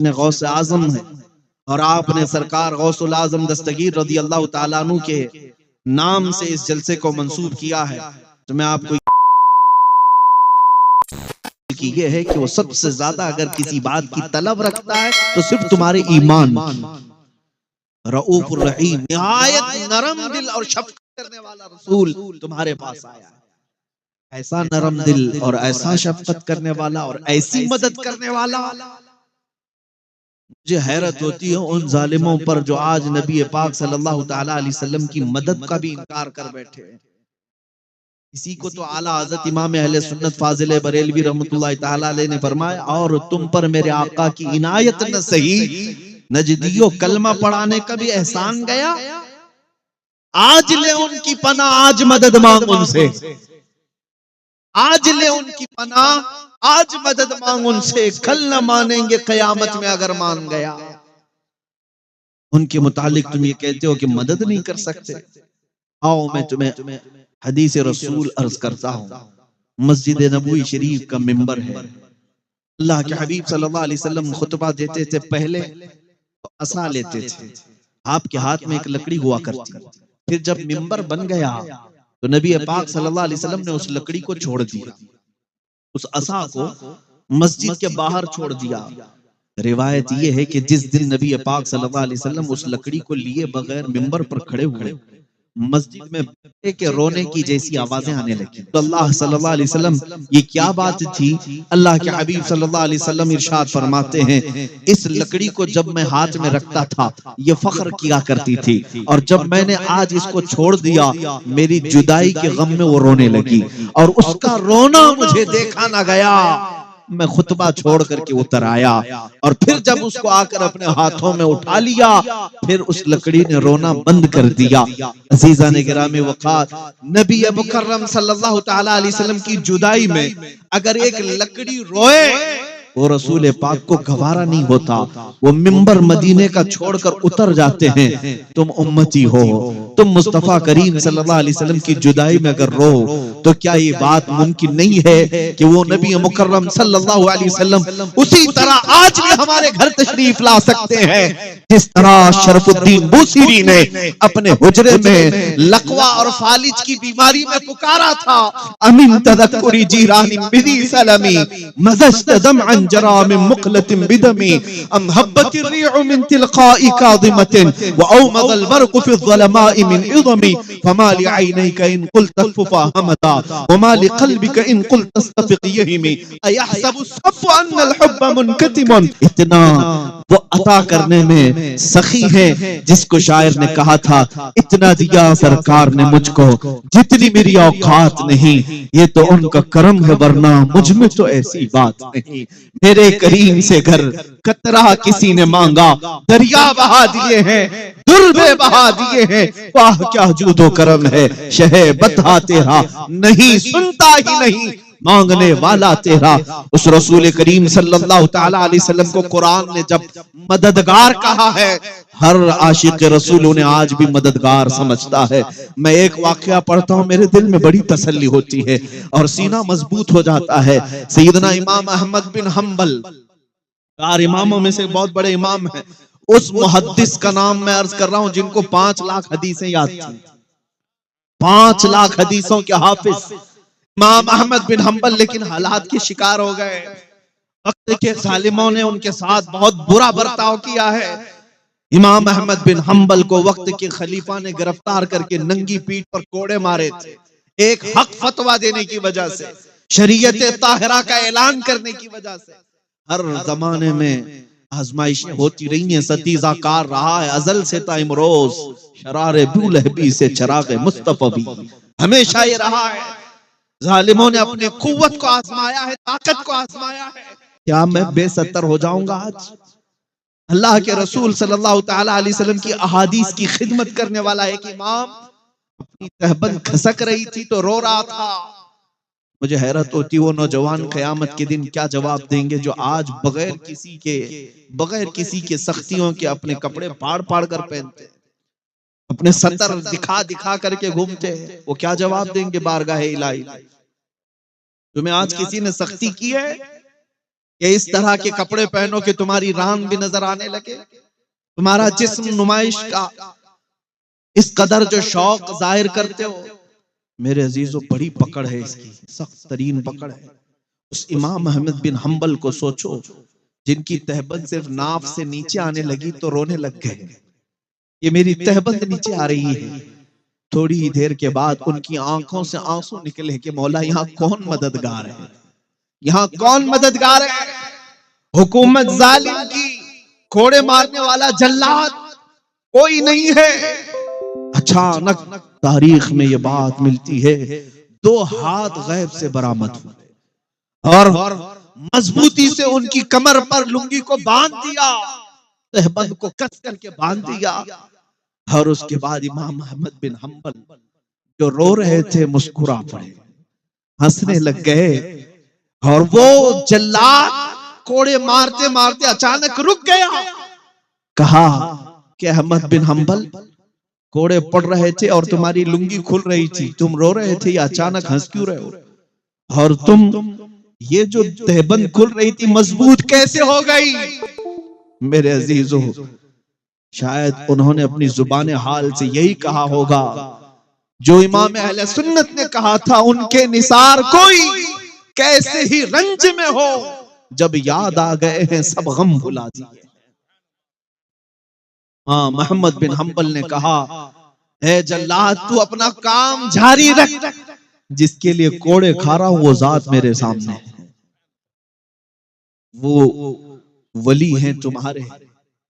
ने गौस आजम है और आपने सरकार गौसुल आजम दस्तगीर रज़ी अल्लाह ताला अन्हु के नाम से इस जलसे को मंसूब किया है। तो मैं आपको कि ये है कि वो सबसे ज्यादा अगर किसी बात की तलब रखता है तो सिर्फ तुम्हारे ईमान की। रऊफुर रहीम, निहायत नरम दिल और शफकत करने वाला रसूल तुम्हारे पास आया है। ऐसा नरम दिल और ऐसा शफकत करने वाला और ऐसी मदद करने वाला। मुझे हैरत होती है उन जालिमों पर जो आज नबी पाक सल्लल्लाहु ताला अलैहि वसल्लम की मदद का भी इनकार कर बैठे हैं। इसी को तो आला हज़रत इमाम अहले सुन्नत फाजिल बरेलवी रहमतुल्लाह ताला अलैह ने फरमाया, और तुम पर मेरे आका की इनायत न सही, नजदियो कलमा पढ़ाने का भी एहसान गया। आज ले उनकी पनाह, आज मदद मांग उनसे, आज ले उनकी पनाह, आज मदद मांग उनसे। कल न मानेंगे कयामत में अगर मान गया। उनके मुतालिक तुम ये कहते हो कि मदद नहीं कर सकते। आओ मैं तुम्हें हदीस रसूल अर्ज करता हूँ। मस्जिद नबवी शरीफ का मिंबर है। अल्लाह के हबीब सल्लल्लाहु अलैहि वसल्लम खुतबा देते थे, पहले तो असा लेते थे, आपके हाथ में एक लकड़ी हुआ करती। फिर जब मिंबर बन गया तो नबी पाक सल्लल्लाहु अलैहि वसल्लम ने उस लकड़ी को छोड़ दिया, उस असा को मस्जिद के बाहर छोड़ दिया। रिवायत ये है कि जिस दिन नबी पाक सल्लल्लाहु अलैहि वसल्लम उस लकड़ी को लिए बगैर मिंबर पर खड़े हुए, मस्जिद में बच्चे के रोने की जैसी आवाजें आने लगी। तो अल्लाह सल्लल्लाहु अलैहि वसल्लम, ये क्या बात थी? अल्लाह के हबीब सल्लल्लाहु अलैहि वसल्लम इरशाद फरमाते हैं, इस लकड़ी को जब मैं हाथ में रखता था ये फख्र किया करती थी, और जब मैंने आज इसको छोड़ दिया मेरी जुदाई के गम में वो रोने लगी, और उसका रोना मुझे देखा ना गया। मैं खुतबा छोड़ करके उतर आया, और फिर जब उसको आकर अपने हाथों में उठा लिया, फिर उस लकड़ी ने रोना बंद कर दिया। अजीजा ने गिरामी वक़ार, नबी मुकर्रम सल्लल्लाहु ताला अलैहि वसल्लम की जुदाई में अगर एक लकड़ी रोए वो रसूल पाक को गवारा नहीं होता। वो मिंबर मदीने का छोड़कर उतर जाते हैं। तुम उम्मती हो, तुम मुस्तफा करीम सल्लल्लाहु अलैहि वसल्लम की जुदाई में अगर रो तो क्या ये बात मुमकिन नहीं है कि वो नबी मुकर्रम सल्लल्लाहु अलैहि वसल्लम उसी तरह आज भी हमारे घर तशरीफ ला सकते हैं, जिस तरह शरफुद्दीन बूसीरी ने अपने हुजरे में लकवा और फालिज की बीमारी में पुकारा था, अमीन तदक्कुरी जीरानी बिदी सलमी मज़ज्त दमअन जरा मिन मुक़लतिन बिदमी अम हब्बतिर रिउ मिन तिलक़ाई काज़िमतिन व औमदल बरक़ु फ़ी ज़लमाइ मिन इज़मी फमा लि ऐनैका इन क़ुल्त तफ़्फ़ा हमदा व मा लि क़ल्बिका इन क़ुल्त तस्तफ़िक़ यहिमी अयहसबु सफ़्फ़ु अन्नल हुब्ब मुनकतिमुन। इतना वो अता करने में सखी है जिसको शायर ने कहा था, इतना दिया सरकार ने मुझको जितनी मेरी औकात नहीं। ये तो उनका करम है वरना मुझ में तो ऐसी बात नहीं। मेरे करीम से घर कतरा किसी ने मांगा, दरिया बहा दिए हैं, दुर्बे बहा दिए हैं। वाह क्या जूदो करम है, शहे बता तेरा नहीं सुनता ही नहीं मांगने वाला तेरा। उस रसूल करीम सल्लल्लाहु ताला अलैहि वसल्लम को कुरान ने जब मददगार कहा है, हर आशिक रसूल उन्हें आज भी मददगार समझता है। मैं एक वाकया पढ़ता हूँ, मेरे दिल में बड़ी तसल्ली होती है और सीना मजबूत हो जाता है। सैयदना इमाम अहमद बिन हम्बल, चार इमामों में से बहुत बड़े इमाम हैं, उस मुहद्दिस का नाम मैं अर्ज कर रहा हूँ जिनको 5 लाख हदीसें याद थी, 5 लाख हदीसों के हाफिज इमाम अहमद बिन हम्बल, लेकिन हालात के शिकार हो गए। वक्त के जालिमों ने उनके साथ बहुत बुरा बर्ताव किया है। इमाम अहमद बिन हम्बल को वक्त के खलीफा ने गिरफ्तार करके नंगी पीठ पर कोड़े मारे थे, एक हक फतवा देने की वजह से, शरीयत ताहिरा का ऐलान करने की वजह से। हर जमाने में आजमाइशें होती रही हैं, सतीजा कार रहा है अजल से ता इमरोज, शरारे बुलहबी से चरागे मुस्तफा भी, हमेशा ये रहा है। जालिमों ने अपने कुव्वत को आजमाया है, ताकत को आजमाया है। क्या मैं बेसतर हो जाऊंगा आज? अल्लाह के रसूल सल्लल्लाहु ताला अलैहि वसल्लम की अहादीस की खिदमत करने वाला एक इमाम अपनी तहबंद खसक रही थी तो रो रहा था। मुझे हैरत होती वो नौजवान क़यामत के दिन क्या जवाब देंगे जो आज बगैर किसी के सख्तियों के अपने कपड़े फाड़ फाड़ कर पहनते, अपने सतर दिखा दिखा करके घूमते हैं। वो क्या जवाब देंगे बारगाह इलाही? तुम्हें आज किसी ने सख्ती की है? कि इस तरह के कपड़े पहनो कि तुम्हारी रान भी नजर आने लगे, तुम्हारा जिस्म नुमाइश का इस कदर जो शौक जाहिर करते हो। मेरे अजीजों, बड़ी पकड़ है इसकी, सख्त तरीन पकड़ है। उस इमाम अहमद बिन हम्बल को सोचो, जिनकी तहबंद सिर्फ नाफ से नीचे आने लगी तो रोने लग गए, ये मेरी तहबंद नीचे आ रही है। थोड़ी ही देर के बाद उनकी आंखों से आंसू निकले कि मौला, यहाँ कौन मददगार है, यहाँ कौन मददगार है। हुकूमत जालिम की, घोड़े मारने वाला जल्लाद कोई नहीं है। अचानक तारीख में ये बात मिलती है, 2 हाथ गैब से बरामद हुए और मजबूती से उनकी कमर पर लुंगी को बांध दिया, तहबंद को कस करके बांध दिया। और उसके बाद इमाम अहमद बिन हम्बल जो रो रहे थे मुस्कुरा पड़े, हंसने लग गए। और वो जल्लाद कोड़े मारते मारते अचानक रुक गया। कहा कि अहमद बिन हम्बल, कोड़े पड़ रहे थे और तुम्हारी लुंगी खुल रही थी, तुम रो रहे थे, या अचानक हंस क्यों रहे हो? और तुम ये जो तहबंद खुल रही थी मजबूत कैसे हो गई? मेरे अजीजों, शायद उन्होंने अपनी जुबान हाल से यही कहा होगा जो इमाम अहले सुन्नत ने कहा था, उनके निसार कोई कैसे ही रंज में हो, जब याद आ गए हैं सब गम भुला दिए। हाँ, मोहम्मद बिन हम्बल ने कहा, है जल्लाद, तू अपना काम जारी रख, जिसके लिए कोड़े खा रहा हूं वो जात मेरे सामने है, वो वली हैं तुम्हारे।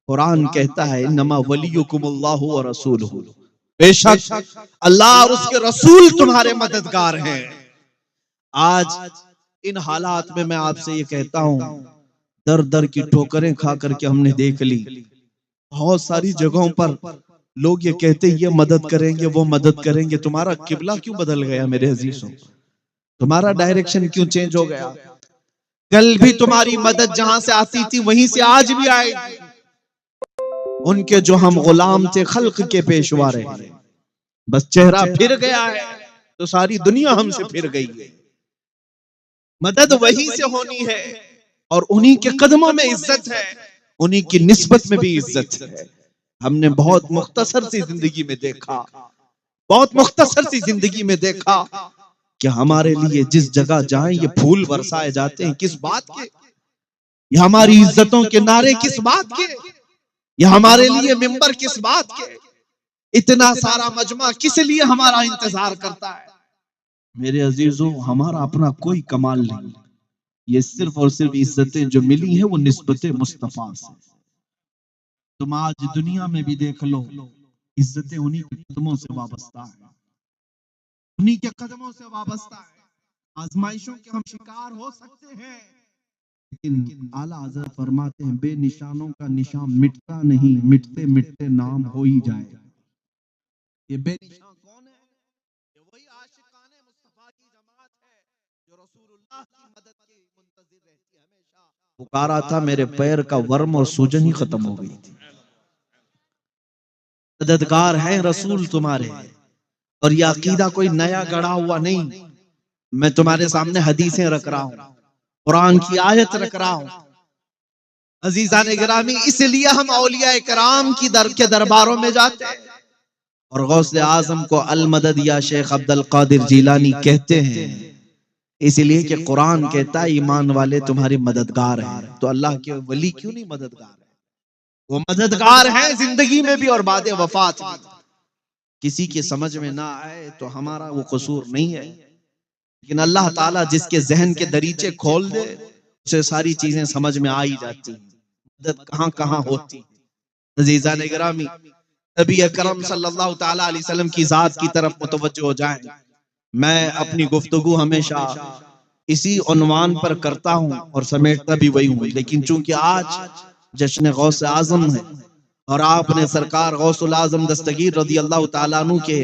कुरान कहता है, इन्नमा वलियुकुमुल्लाहु व रसूलुहु, बेशक अल्लाह और उसके रसूल तुम्हारे मददगार हैं। आज इन हालात में मैं आपसे ये कहता हूं, दर दर की ठोकरें खा करके हमने देख ली। बहुत सारी जगहों पर लोग ये कहते हैं, ये मदद करेंगे, वो मदद करेंगे। तुम्हारा किबला क्यों बदल गया मेरे अजीजों? तुम्हारा डायरेक्शन क्यों चेंज हो गया? कल भी तुम्हारी मदद जहां से आती थी वहीं से आज भी आएगी। उनके जो हम गुलाम थे, खल्क के पेशवा रहे, बस चेहरा फिर गया है तो सारी दुनिया हमसे फिर गई है। मदद वहीं से होनी है और उन्हीं के कदमों में इज्जत है, उन्हीं की निस्बत में भी इज्जत है। हमने बहुत मुख्तसर सी जिंदगी में देखा, बहुत मुख्तसर सी जिंदगी में देखा कि हमारे लिए जिस जगह जाएं ये फूल बरसाए जाते हैं, किस बात के? ये हमारी इज्जतों के नारे किस बात के? ये हमारे लिए मिंबर किस बात के? इतना सारा मजमा किस लिए हमारा इंतजार करता है? मेरे अजीजों, हमारा अपना कोई कमाल नहीं, ये सिर्फ और सिर्फ इज्जतें जो मिली हैं वो निस्बते मुस्तफा से। तुम आज दुनिया में भी देख लो, इज्जतें उन्हीं के कदमों से वाबस्ता है, उन्हीं के कदमों से वाबस्ता है। आजमाइशों के हम शिकार हो सकते हैं, लेकिन आला हज़रत फरमाते हैं, बेनिशानों का निशान मिटता नहीं, मिटते मिटते नाम हो ही जाएगा। ये बेनिशान कौन है? ये वही आशिकाने मुस्तफा की जमात है जो रसूलुल्लाह की मदद के मुंतज़िर रहती है। हमेशा पुकारा था, मेरे पैर का वर्म और सूजन ही खत्म हो गई थी। मददगार हैं रसूल तुम्हारे, और यह अकीदा कोई नया गढ़ा हुआ नहीं। मैं तुम्हारे सामने हदीसें रख रहा हूं, कुरान की आयत रख रहा हूं। अजीजान गिरामी, इसलिए हम औलिया कराम की के दरबारों में जाते हैं और गौसे आजम को अल मदद या शेख अब्दुल कादिर जिलानी कहते हैं, इसलिए कि कुरान कहता है ईमान वाले तुम्हारे मददगार हैं। तो अल्लाह के वली क्यों नहीं मददगार है? वो मददगार हैं जिंदगी में भी और बाद वफात भी। किसी के समझ में ना आए तो हमारा वो कसूर नहीं है, लेकिन अल्लाह ताला जिसके जहन के दरीचे खोल दे उसे सारी चीजें समझ में आ ही जाती। मदद कहाँ कहाँ होती। अज़ीज़ान गिरामी, नबी अकरम सल्लल्लाहु ताला अलैहि वसल्लम की जात की तरफ मुतवज्जो हो जाएं। मैं अपनी गुफ्तगू हमेशा इसी उन्वान पर करता हूं और समेटता भी वही हूं, लेकिन चूंकि आज जश्न गौस आजम है और आपने सरकार गौसुल आजम दस्तगीर रज़ी अल्लाह ताला अन्हु के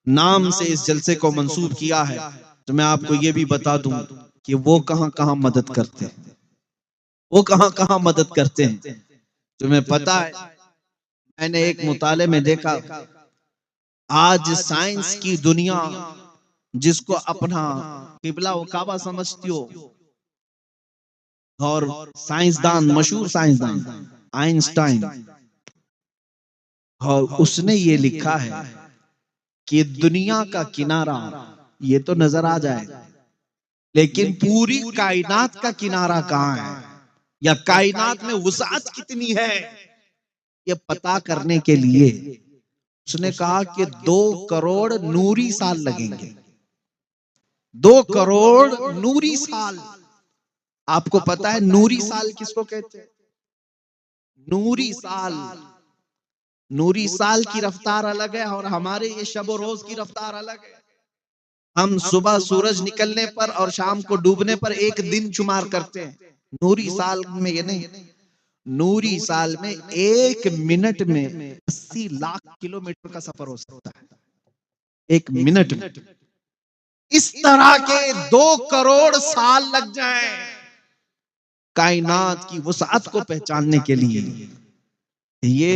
नाम से इस जलसे को मंसूब किया है, तो मैं आपको ये भी बता दूं कि वो कहां कहां मदद करते हैं, वो कहां कहां मदद करते हैं। तुम्हें पता है, मैंने एक मुताले में देखा, आज साइंस की दुनिया जिसको अपना किबला व काबा समझती हो, और साइंसदान, मशहूर साइंसदान आइंस्टाइन, और उसने ये लिखा है कि दुनिया का किनारा ये तो नजर आ जाए, लेकिन पूरी कायनात का किनारा कहाँ है, या कायनात में वुसाअत कितनी है, ये पता करने के लिए उसने कहा कि 2 करोड़ नूरी साल लगेंगे। 2 करोड़ नूरी साल। आपको पता है नूरी साल किसको कहते हैं? नूरी साल, नूरी साल की रफ्तार अलग है और हमारे ये शब और रोज की रफ्तार अलग है। हम सुबह सूरज निकलने पर और शाम को डूबने पर एक दिन शुमार करते हैं, नूरी साल में ये नहीं। नूरी साल में 1 मिनट में 80 लाख किलोमीटर का सफर हो सकता है, 1 मिनट में। इस तरह के 2 करोड़ साल लग जाएं कायनात की वुसाअत को पहचानने के लिए। ये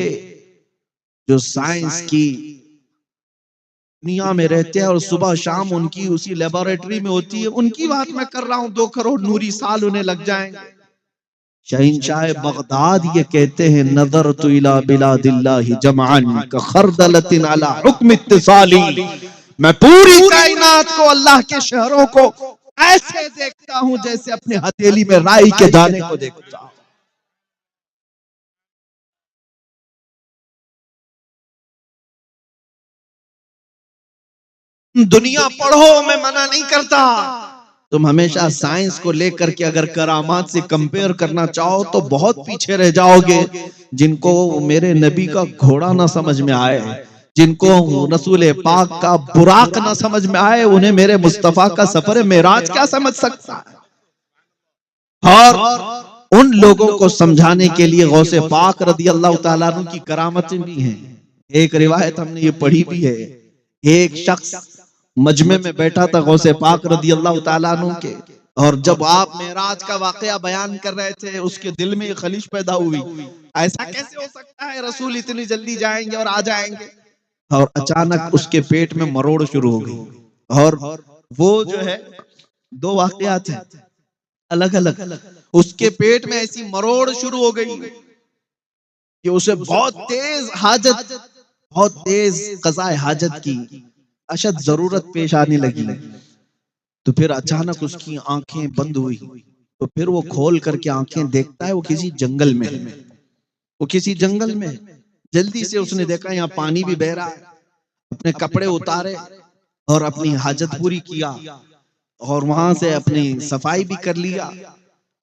जो साइंस की दुनिया में रहते हैं और सुबह शाम उनकी उसी लेबोरेटरी में होती है, उनकी बात मैं कर रहा हूं। 2 करोड़ नूरी साल उन्हें लग जाएंगे। शहंशाह बगदाद ये कहते हैं, नजर तु इला बिलादिल्लाहि जमअन का खरदलतिन अला हुक्म इत्तिसाली। मैं पूरी कायनात को, अल्लाह के शहरों को ऐसे देखता हूं जैसे अपने हथेली में राई के दाने को देखता हूं। दुनिया पढ़ो, मैं मना नहीं करता। तुम हमेशा साइंस को लेकर के अगर करामात से कंपेयर करना चाहो तो बहुत पीछे रह जाओगे। जिनको मेरे नबी का घोड़ा ना समझ में आए, जिनको रसूल पाक का बुराक ना समझ में आए, उन्हें मेरे मुस्तफा का सफर मेराज क्या समझ सकता है। और उन लोगों को समझाने के लिए गौसे पाक रदी अल्लाह तआला अन्हु की करामतें भी हैं। एक रिवायत हमने ये पढ़ी भी है, एक शख्स मजमे में बैठा था गौसे पाक रदी अल्लाह तआला अन्हु के, और जब आप मेराज का वाकया बयान कर रहे थे उसके दिल में ये खलिश पैदा हुई, ऐसा कैसे हो सकता है रसूल इतनी जल्दी जाएंगे और आ जाएंगे। और अचानक उसके पेट में मरोड़ शुरू हो गई। और वो जो है 2 वाकयात हैं अलग अलग। उसके पेट में ऐसी मरोड़ शुरू हो गई कि उसे बहुत तेज हाजत, बहुत तेज क़ज़ाए हाजत की अशद जरूरत पेश आने लगी। तो फिर अचानक उसकी आंखें बंद हुई। तो फिर वो खोल करके आंखें देखता है, वो किसी जंगल में, वो किसी जंगल में। जल्दी से उसने देखा यहाँ पानी भी बह रहा है। अपने कपड़े उतारे और अपनी हाजत पूरी किया और वहां से अपनी सफाई भी कर लिया।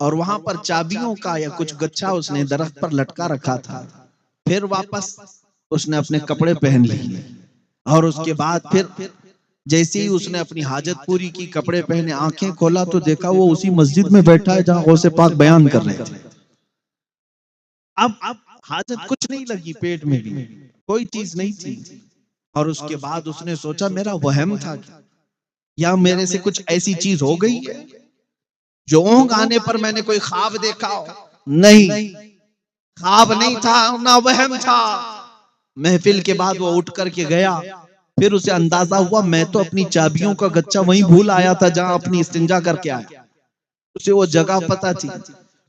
और वहां पर चाबियों का या कुछ गच्छा उसने दरख्त पर लटका रखा था। फिर वापस उसने अपने कपड़े पहन लिए और उसके बाद फिर जैसे ही उसने अपनी हाजत पूरी की, कपड़े पहने, आंखें खोला तो देखा वो उसी मस्जिद में बैठा है जहां गौसे पाक बयान कर रहे थे। अब हाजत कुछ नहीं लगी, पेट में भी कोई चीज नहीं थी। और उसके बाद उसने सोचा मेरा वहम था या मेरे से कुछ ऐसी चीज हो गई है जो ऊँघ आने पर मैंने कोई ख्वाब देखा हो। नहीं, ख्वाब नहीं था ना वहम था। महफिल के बाद वो उठ करके गया। फिर उसे अंदाजा हुआ मैं तो अपनी चाबियों का गच्छा वहीं भूल आया था जहां अपनी इस्तिंजा करके आया। उसे वो जगह पता थी।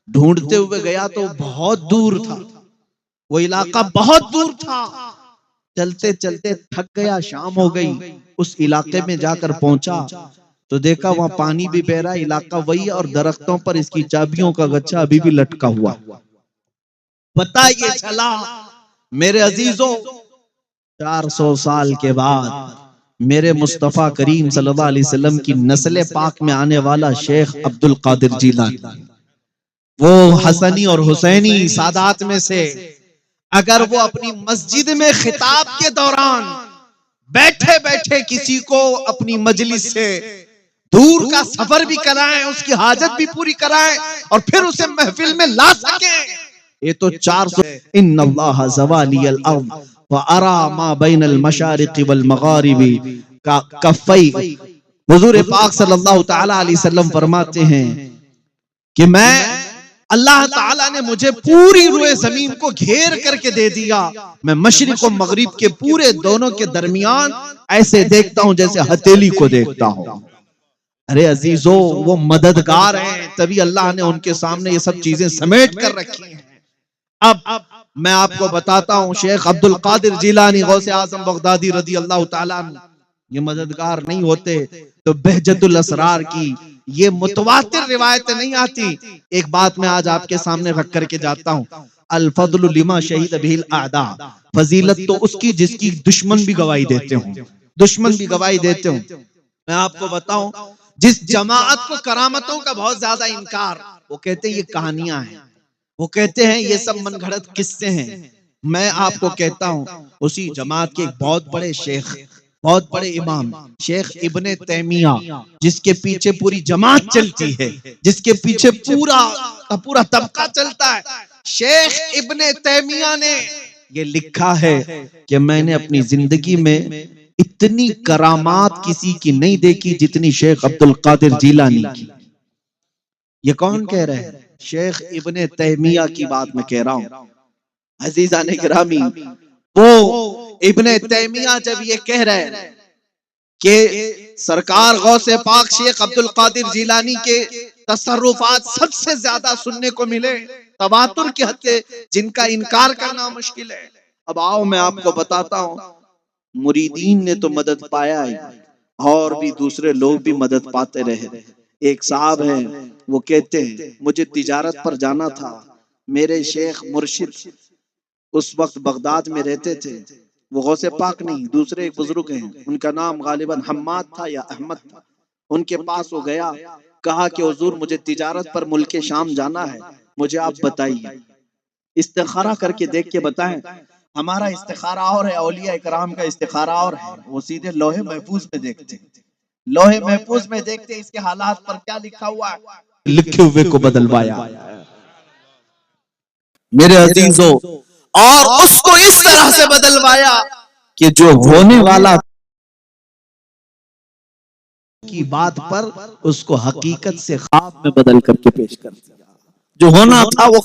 ढूंढते हुए गया तो बहुत दूर था, वो इलाका बहुत दूर था। चलते चलते थक गया, शाम हो गई। उस इलाके में जाकर पहुंचा तो देखा वहां पानी भी बह रहा है, इलाका वही और दरख्तों पर इसकी चाबियों का गच्छा अभी भी लटका हुआ। पता ये चला मेरे अजीजों, 400 साल के बाद मेरे मुस्तफा करीम सल्लल्लाहु अलैहि वसल्लम की नस्ल पाक में आने वाला शेख अब्दुल कादिर जीलानी, वो हसनी और हुसैनी सादात में से, अगर वो अपनी मस्जिद में खिताब के दौरान बैठे बैठे किसी को अपनी मजलिस से दूर का सफर भी कराएं, उसकी हाजत भी पूरी कराएं और फिर उसे महफिल में ला सकें, ये तो 400। इन्नल्लाह ज़वालियल अर्द व अरा मा बैनल मशारिक़ि वल मगारिबि का कफ़ै। हुज़ूर पाक सल्लल्लाहु तआला अलैहि वसल्लम फरमाते हैं कि मैं, अल्लाह ताला ने मुझे पूरी रुए जमीन को घेर करके दे दिया। मैं मशरिक और मगरिब के पूरे दोनों के दरमियान ऐसे देखता हूं जैसे हथेली को देखता हूं। अरे अजीजों, वो मददगार हैं, तभी अल्लाह ने उनके सामने ये सब चीजें समेट कर रखी हैं। अब मैं आपको बताता हूँ, शेख अब्दुल कादिर जिलानी गौसे आजम बगदादी रदी अल्लाह ताला अन्हु, ये मददगार नहीं होते तो बहजतुल असरार की ये मुतवातिर रिवायतें नहीं आती। एक बात मैं आज आपके सामने रख करके जाता हूँ, अल फज़लु लिमा शहीद बिहिल आदा, फजीलत तो उसकी जिसकी दुश्मन भी गवाही देते हो, दुश्मन भी गवाही देते हो। मैं आपको बताऊं, जिस जमात को करामतों का बहुत ज्यादा इनकार, वो कहते हैं ये कहानियां हैं, वो कहते हैं ये सब मनगढ़ंत किस्से हैं। मैं आपको कहता हूं, उसी जमात के एक बहुत बड़े शेख, बहुत बड़े इमाम शेख इब्ने तैमिया, जिसके पीछे पूरी जमात चलती है, जिसके पीछे पूरा पूरा तबका चलता है, शेख इब्ने तैमिया ने ये लिखा है कि मैंने अपनी जिंदगी में इतनी करामात किसी की नहीं देखी जितनी शेख अब्दुल कादिर जिलानी की। ये कौन कह रहे हैं? शेख इब्ने तैमिया की बात मैं कह रहा हूं। अजीजाने गिरामी, वो इब्ने तैमिया जब ये कह रहे हैं कि सरकार गौसे पाक शेख अब्दुल कादिर जिलानी के तसर्रुफात सबसे ज्यादा सुनने को मिले, तवातुर की हद से, जिनका इनकार करना मुश्किल है। अब आओ मैं आपको बताता हूं, मुरीदीन ने तो मदद पाया ही, और भी दूसरे लोग भी मदद पाते रहे। एक साहब हैं, वो कहते हैं मुझे तिजारत पर जाना था, मेरे शेख मुर्शिद उस वक्त बगदाद में रहते थे, वो गौसे पाक नहीं दूसरे एक बुजुर्ग हैं, उनका नाम गालिबन हम्माद था या अहमद था। उनके पास वो गया, कहा कि हुजूर मुझे तिजारत पर मुल्के शाम जाना है, मुझे आप बताइए, इस्तिखारा करके देख के बताएं। हमारा इस्तिखारा और है, औलिया इकराम का इस्तिखारा और है। वो सीधे लोहे महफूज में देखते, लोहे महफूज में देखते इसके हालात पर क्या लिखा हुआ है, लिखे हुए को बदलवाया मेरे अजीजों, और उसको इस तरह से बदलवाया कि जो होने वाला की बात पर उसको हकीकत से ख्वाब में बदल करके पेश कर दिया, जो होना था वो।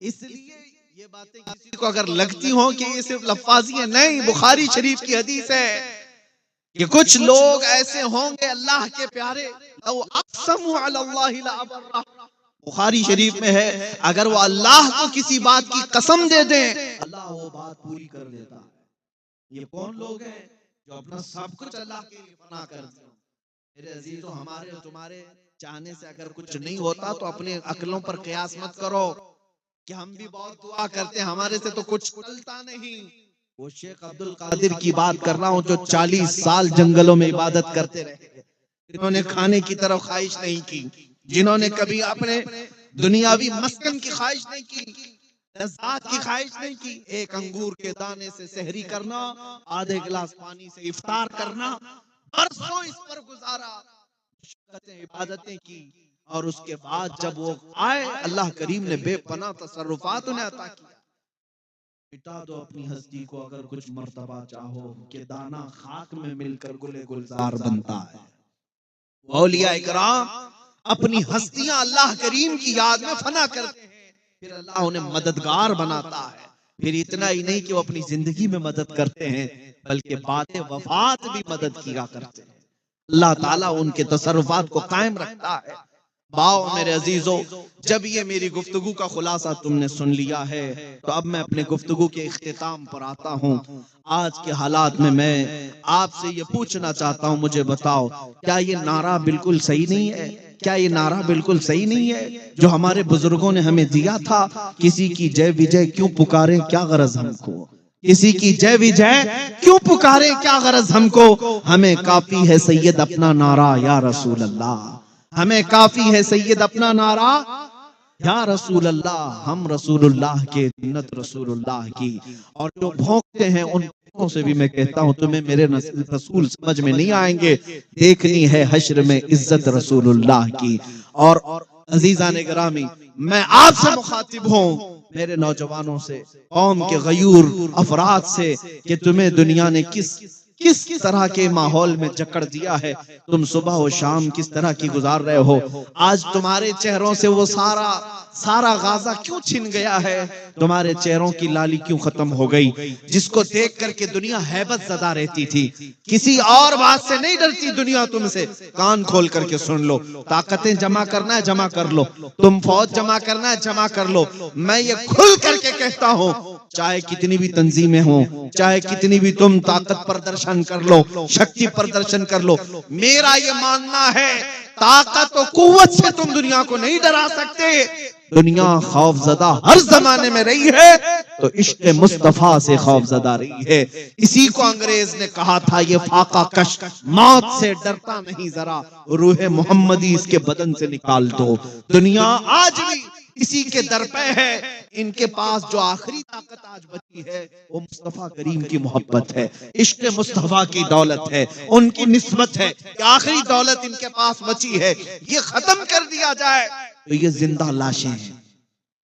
इसलिए ये बातें किसी को अगर लगती हो कि ये सिर्फ लफ्फाजी है, नहीं, बुखारी शरीफ की हदीस है कि कुछ लोग ऐसे होंगे अल्लाह के प्यारे, बुखारी शरीफ में है, अगर वो अल्लाह को किसी बात की कसम दे दें, अल्लाह वो बात पूरी कर देता है। ये कौन लोग हैं जो अपना सब कुछ अल्लाह के लिए फना कर देते? मेरे अजीजों, हमारे और तुम्हारे चाहने से अगर कुछ नहीं होता तो अपने अक्लों पर कयास मत करो कि हम भी बहुत दुआ करते हैं, हमारे से तो कुछ चलता नहीं। वो शेख अब्दुल कादिर की बात कर रहा हूं जो 40 साल जंगलों में इबादत करते रहे, जिन्होंने खाने की तरफ ख्वाहिश नहीं की, जिन्होंने कभी अपने दुनियावी मस्कन की ख्वाहिश नहीं की, लज़्ज़ात की ख्वाहिश नहीं की। एक अंगूर के दाने से सहरी करना, आधे गिलास पानी से इफ्तार करना, बरसों इस पर गुजारा, इबादतें की, और उसके बाद जब वो आए, अल्लाह करीम ने बेपनाह तसर्रुफात उन्हें अता किया। मिटा दो अपनी हस्ती को अगर कुछ मर्तबा चाहो, कि दाना खाक में मिलकर गुले गुलजार बनता है। औलिया इकराम अपनी हस्तियां अल्लाह करीम की याद में फना करते हैं, फिर अल्लाह उन्हें मददगार बनाता है। फिर इतना ही नहीं कि वो अपनी जिंदगी में मदद करते हैं, बल्कि बातें वफात भी मदद किया करते हैं। अल्लाह ताला उनके तसर्रुफात को कायम रखता है। बाओ मेरे अजीजों, जब ये मेरी गुफ्तगू का खुलासा तुमने सुन लिया है, तो अब मैं अपने गुफ्तगू के इख्तिताम पर आता हूँ। आज के हालात में मैं आपसे ये पूछना चाहता हूँ, मुझे बताओ, क्या ये नारा बिल्कुल सही नहीं है? क्या ये नारा बिल्कुल सही नहीं है जो हमारे बुजुर्गों ने हमें दिया था? किसी की जय विजय क्यों पुकारे, क्या गरज हमको? किसी की जय विजय क्यों पुकारे, क्या गरज हमको? हमें काफी है सैयद अपना नारा या रसूल अल्लाह, हमें काफी है सैयद अपना नारा या रसूल अल्लाह। हम रसूलुल्लाह के जन्नत रसूलुल्लाह की, और जो भौंकते हैं उन से भी मैं कहता हूं तुम्हें मेरे रसूल समझ में नहीं आएंगे। देखनी है हश्र में इज्जत रसूलुल्लाह की। और अजीजान गिरामी, मैं आपसे मुखातिब हूं, मेरे नौजवानों से, कौम के गयूर अफराद से, कि तुम्हें दुनिया ने किस तरह के माहौल में जकड़ दिया है, तुम सुबह और शाम किस तरह की गुजार रहे हो। आज तुम्हारे चेहरों से वो सारा गाजा क्यों छिन गया है, तुम्हारे चेहरों की लाली क्यों खत्म हो गई, जिसको देख करके दुनिया हैबत ज़दा रहती थी। किसी और बात से नहीं डरती दुनिया तुमसे। कान खोल करके सुन लो, ताकतें जमा करना है जमा कर लो, तुम फौज जमा करना है जमा कर लो। मैं ये खुल करके कहता हूँ, चाहे कितनी भी तंजीमें हो, चाहे कितनी भी तुम ताकत प्रदर्शन कर लो, शक्ति प्रदर्शन कर लो, मेरा ये मानना है ताकत और कुव्वत से तुम दुनिया को नहीं डरा सकते। दुनिया खौफजदा हर जमाने में रही है तो इश्क मुस्तफा से खौफजदा रही है। इसी को अंग्रेज ने कहा था, ये फाका कश मौत से डरता नहीं जरा, रूह मोहम्मदी इसके बदन से निकाल दो। दुनिया आज भी इसी के दर पे है। इनके पास जो आखिरी ताकत आज बची है वो मुस्तफा करीम की मोहब्बत है, इश्क मुस्तफा की दौलत है, उनकी निस्बत है। आखिरी दौलत इनके पास बची है, ये खत्म कर दिया जाए तो ये जिंदा लाशें हैं,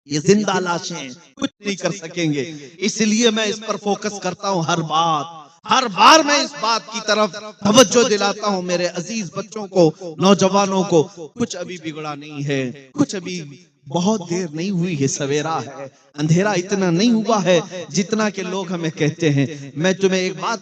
ये जिंदा लाशें हैं, कुछ नहीं कर सकेंगे। इसलिए मैं इस पर फोकस करता हूँ हर बार मैं इस बात की तरफ तवज्जो दिलाता हूँ मेरे अजीज बच्चों को, नौजवानों को। कुछ अभी बिगड़ा नहीं है, कुछ अभी बहुत देर नहीं हुई है, सवेरा है, अंधेरा इतना नहीं हुआ है जितना के लोग हमें कहते हैं। मैं तुम्हें एक बात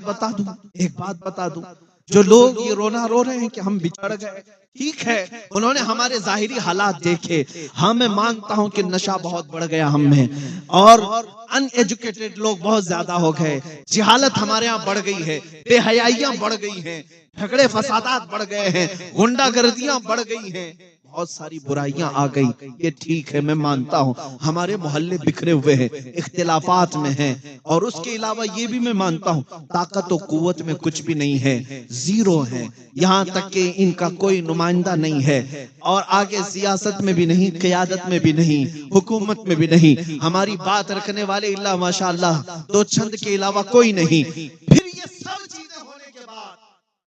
बता दूं, जो लोग ये रोना रो रहे हैं कि हम बिछड़ गए, ठीक है, उन्होंने हमारे जाहिरी हालात देखे। हाँ, मैं मानता हूं कि नशा बहुत बढ़ गया हम में, और अनएजुकेटेड लोग बहुत ज्यादा हो गए, जिहालत हमारे यहाँ बढ़ गई है, बेहयाइयां बढ़ गई हैं, झगड़े फसादात बढ़ गए हैं, गुंडागर्दियां बढ़ गई हैं, बहुत सारी बुराइयां आ गई। ये ठीक है, मैं मानता हूं हमारे मोहल्ले बिखरे हुए हैं, इख्तिलाफात में हैं, और उसके अलावा ये भी मैं मानता हूं ताकत और कुव्वत में कुछ भी नहीं है, जीरो है। यहाँ तक कि इनका कोई नुमाइंदा नहीं है, और आगे सियासत में भी नहीं, क़यादत में भी नहीं, हुकूमत में भी नहीं। हमारी बात रखने वाले इल्ला माशाअल्लाह दो चंद के अलावा कोई नहीं। फिर ये सब चीजें होने के बाद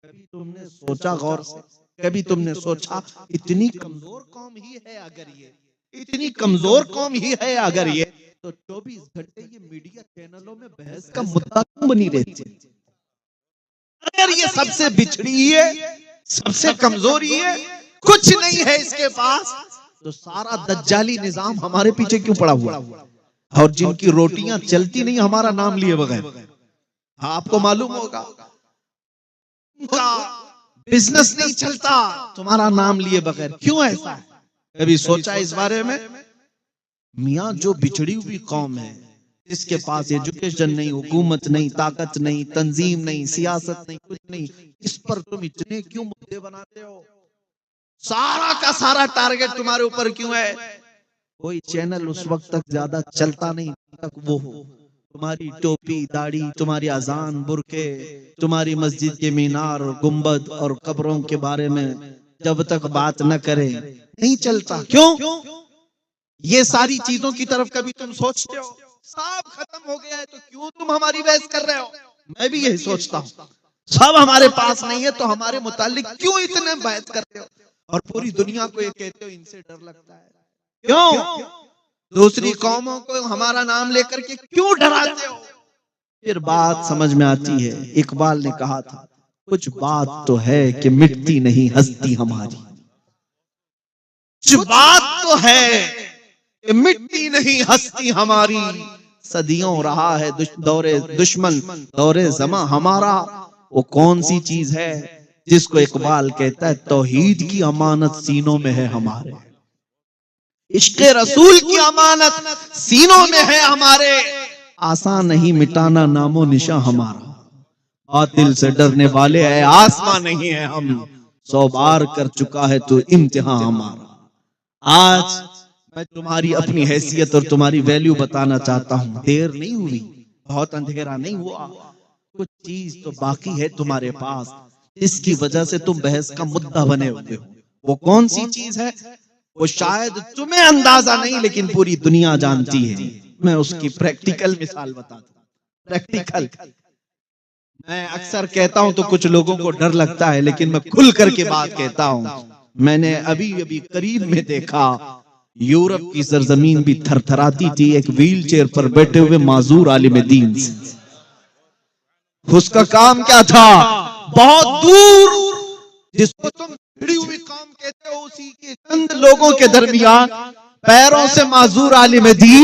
कभी तुमने सोचा, गौर से कभी तुमने सोचा, इतनी कमजोर कौम ही है अगर ये, इतनी कमजोर कौम ही है अगर ये, तो 24 घंटे ये मीडिया चैनलों में बहस का मुद्दा क्यों बनी रहती है? अगर ये सबसे बिछड़ी है, सबसे कमजोरी है, कुछ नहीं है इसके पास, तो सारा दज्जाली निजाम हमारे पीछे क्यों पड़ा हुआ? और जिनकी रोटियां चलती नहीं हमारा नाम लिए बगैर, हाँ आपको मालूम होगा, बिजनेस नहीं चलता तुम्हारा नाम लिए बगैर, क्यों ऐसा है? कभी सोचा इस बारे में? मियाँ, जो बिछड़ी हुई कौम है, जिसके पास एजुकेशन नहीं, हुकूमत नहीं, ताकत नहीं, तंजीम नहीं, सियासत नहीं, कुछ नहीं, इस पर तुम इतने क्यों मुद्दे बनाते हो? सारा का सारा टारगेट तुम्हारे ऊपर क्यों है? कोई चैनल उस वक्त तक ज्यादा चलता नहीं तक वो तुम्हारी टोपी, दाढ़ी, तुम्हारी अजान, बुरके, तुम्हारी मस्जिद के मीनार और गुंबद और कब्रों के बारे में जब तक बात न करे नहीं चलता। क्यों? ये सारी चीजों की तरफ कभी तुम सोचते हो? सब खत्म हो गया है तो क्यों तुम हमारी बहस कर रहे हो? मैं भी यही सोचता हूँ, सब हमारे पास नहीं है तो हमारे मुतालिक क्यों इतने बहस करते हो? और पूरी दुनिया को ये कहते हो इनसे डर लगता है, क्यों? दूसरी कौमों को हमारा नाम लेकर के क्यों डराते हो? फिर बात समझ में आती है। इकबाल ने कहा था, कुछ बात तो है कि मिटती नहीं हस्ती हमारी, कुछ बात तो है कि मिटती नहीं हस्ती हमारी, सदियों रहा है दौरे दुश्मन दौरे जमा हमारा। वो कौन सी चीज है जिसको इकबाल कहता है तौहीद की अमानत सीनों में है हमारे, इश्क़े रसूल की अमानत सीनों में है हमारे, आसान नहीं मिटाना नामो निशा हमारा, बातिल से डरने वाले है आसमां नहीं है हम, 100 बार कर चुका है तो इम्तिहान हमारा। आज मैं तुम्हारी अपनी हैसियत और तुम्हारी वैल्यू बताना चाहता हूँ। देर नहीं हुई, बहुत अंधेरा नहीं हुआ, कुछ चीज तो बाकी है तुम्हारे पास, इसकी वजह से तुम बहस का मुद्दा बने हुए हो। वो कौन सी चीज है? वो शायद तुम्हें अंदाजा नहीं लेकिन पूरी दुनिया जानती है। मैं उसकी प्रैक्टिकल मिसाल बताता हूँ। प्रैक्टिकल मैं अक्सर कहता हूं तो कुछ लोगों को डर लगता है, लेकिन मैं खुल करके बात कहता हूं। मैंने अभी अभी करीब में देखा, यूरोप की सरजमीन भी थरथराती थी एक व्हील चेयर पर बैठे हुए माजूर आलिम दीन से। उसका काम क्या था? बहुत दूर जिसको तुम भिड़ी हुई कौम कहते हो, उसी के चंद लोगों के दरमियान पैरों से माजूर आलिम दी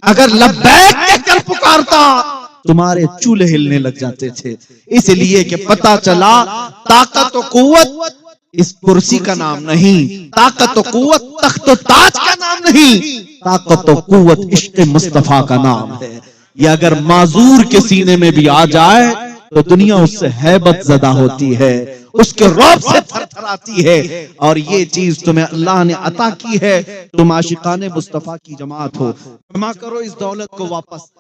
अगर लब्बैक कहकर पुकारता, तुम्हारे चूल्हे हिलने लग जाते थे। इसलिए कि पता चला ताकत और कुव्वत इस कुर्सी का नाम नहीं, ताकत और कुव्वत तख्त और ताज का नाम नहीं, ताकत और कुव्वत इश्क मुस्तफा का नाम है। ये अगर माजूर के सीने में भी आ जाए तो दुनिया उससे हैबत ज़दा होती है, उसके रौब से थरथराती है। और ये चीज तुम्हें अल्लाह ने अता की है, तुम आशिकाने मुस्तफा की जमात हो। जमा करो इस दौलत को वापस,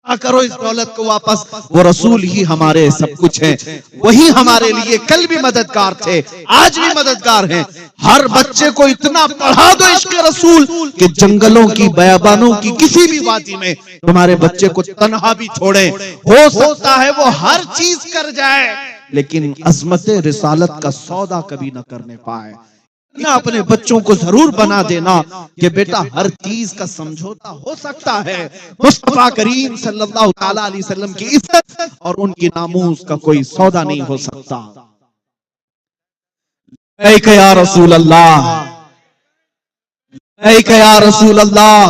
करो इस दौलत को वापस। वो रसूल ही हमारे सब कुछ है, वही हमारे लिए कल भी मददगार थे, आज भी मददगार हैं। हर बच्चे को इतना पढ़ा दो इश्क रसूल कि जंगलों की बयाबानों की किसी भी वादी में तुम्हारे बच्चे को तन्हा भी छोड़े। हो सकता है वो हर चीज कर जाए, लेकिन अजमत रिसालत का सौदा कभी न करने पाए। ना अपने बच्चों को जरूर बना देना कि बेटा हर चीज का समझौता हो सकता है, मुस्तफा करीम सल्लल्लाहु ताला अलैहि वसल्लम की इज्जत और उनकी नामूस का कोई सौदा नहीं हो सकता। ऐ या रसूल अल्लाह, ऐ या रसूल अल्लाह,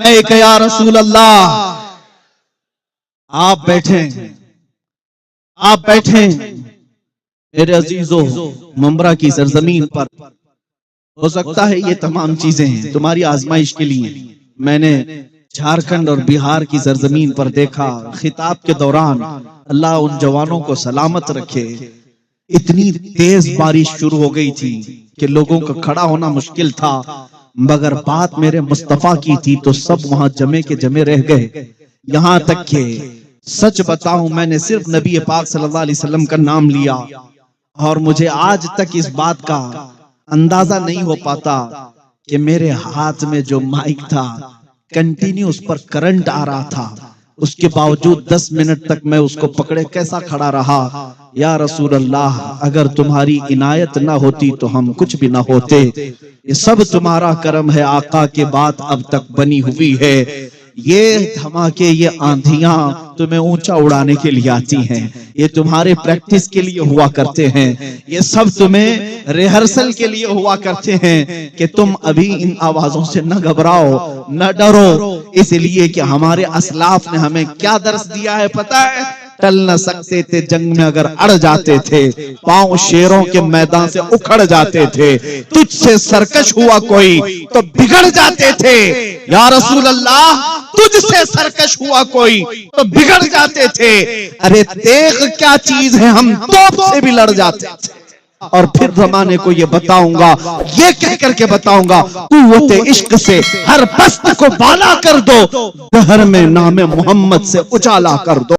ऐ या रसूल अल्लाह। आप बैठे, आप बैठे मेरे अजीजों, ममरा की सरजमीन पर। हो सकता है ये तमाम चीजें हैं तुम्हारी आजमाइश के लिए। मैंने झारखंड और बिहार की सरजमीन पर देखा, खिताब के दौरान अल्लाह उन जवानों को सलामत रखे, इतनी तेज बारिश शुरू हो गई थी कि लोगों का खड़ा होना मुश्किल था, मगर बात मेरे मुस्तफा की थी तो सब वहां जमे के जमे रह गए। यहां तक के सच बताऊं, मैंने सिर्फ नबी पाक सल्लल्लाहु अलैहि वसल्लम का नाम लिया और मुझे आज तक इस बात का अंदाजा नहीं हो पाता कि मेरे हाथ में जो माइक था कंटिन्यू उस पर करंट आ रहा था, उसके बावजूद 10 मिनट तक मैं उसको पकड़े कैसा खड़ा रहा। या रसूल अल्लाह, अगर तुम्हारी इनायत ना होती तो हम कुछ भी ना होते। ये सब तुम्हारा करम है आका, के बात अब तक बनी हुई है। ये धमाके, ये आंधियां तुम्हें ऊंचा उड़ाने के लिए आती हैं, ये तुम्हारे प्रैक्टिस के लिए हुआ करते हैं, ये सब तुम्हें रिहर्सल के लिए हुआ करते हैं कि तुम अभी इन आवाजों से न घबराओ, न डरो। इसलिए कि हमारे असलाफ ने हमें क्या दर्स दिया है पता है? टल न सकते थे जंग में अगर अड़ जाते थे, पांव शेरों के मैदान से उखड़ जाते थे, तुझसे सरकश हुआ कोई तो बिगड़ जाते थे। या रसूल अल्लाह, तुझसे सरकश हुआ कोई तो बिगड़ जाते थे। अरे देख क्या चीज है, हम तोप से भी लड़ जाते थे। और फिर जमाने को ये बताऊंगा, ये कह करके बताऊंगा, कुव्वते इश्क से हर पस्त को बाला कर दो, दहर में नामे मोहम्मद से उजाला कर दो।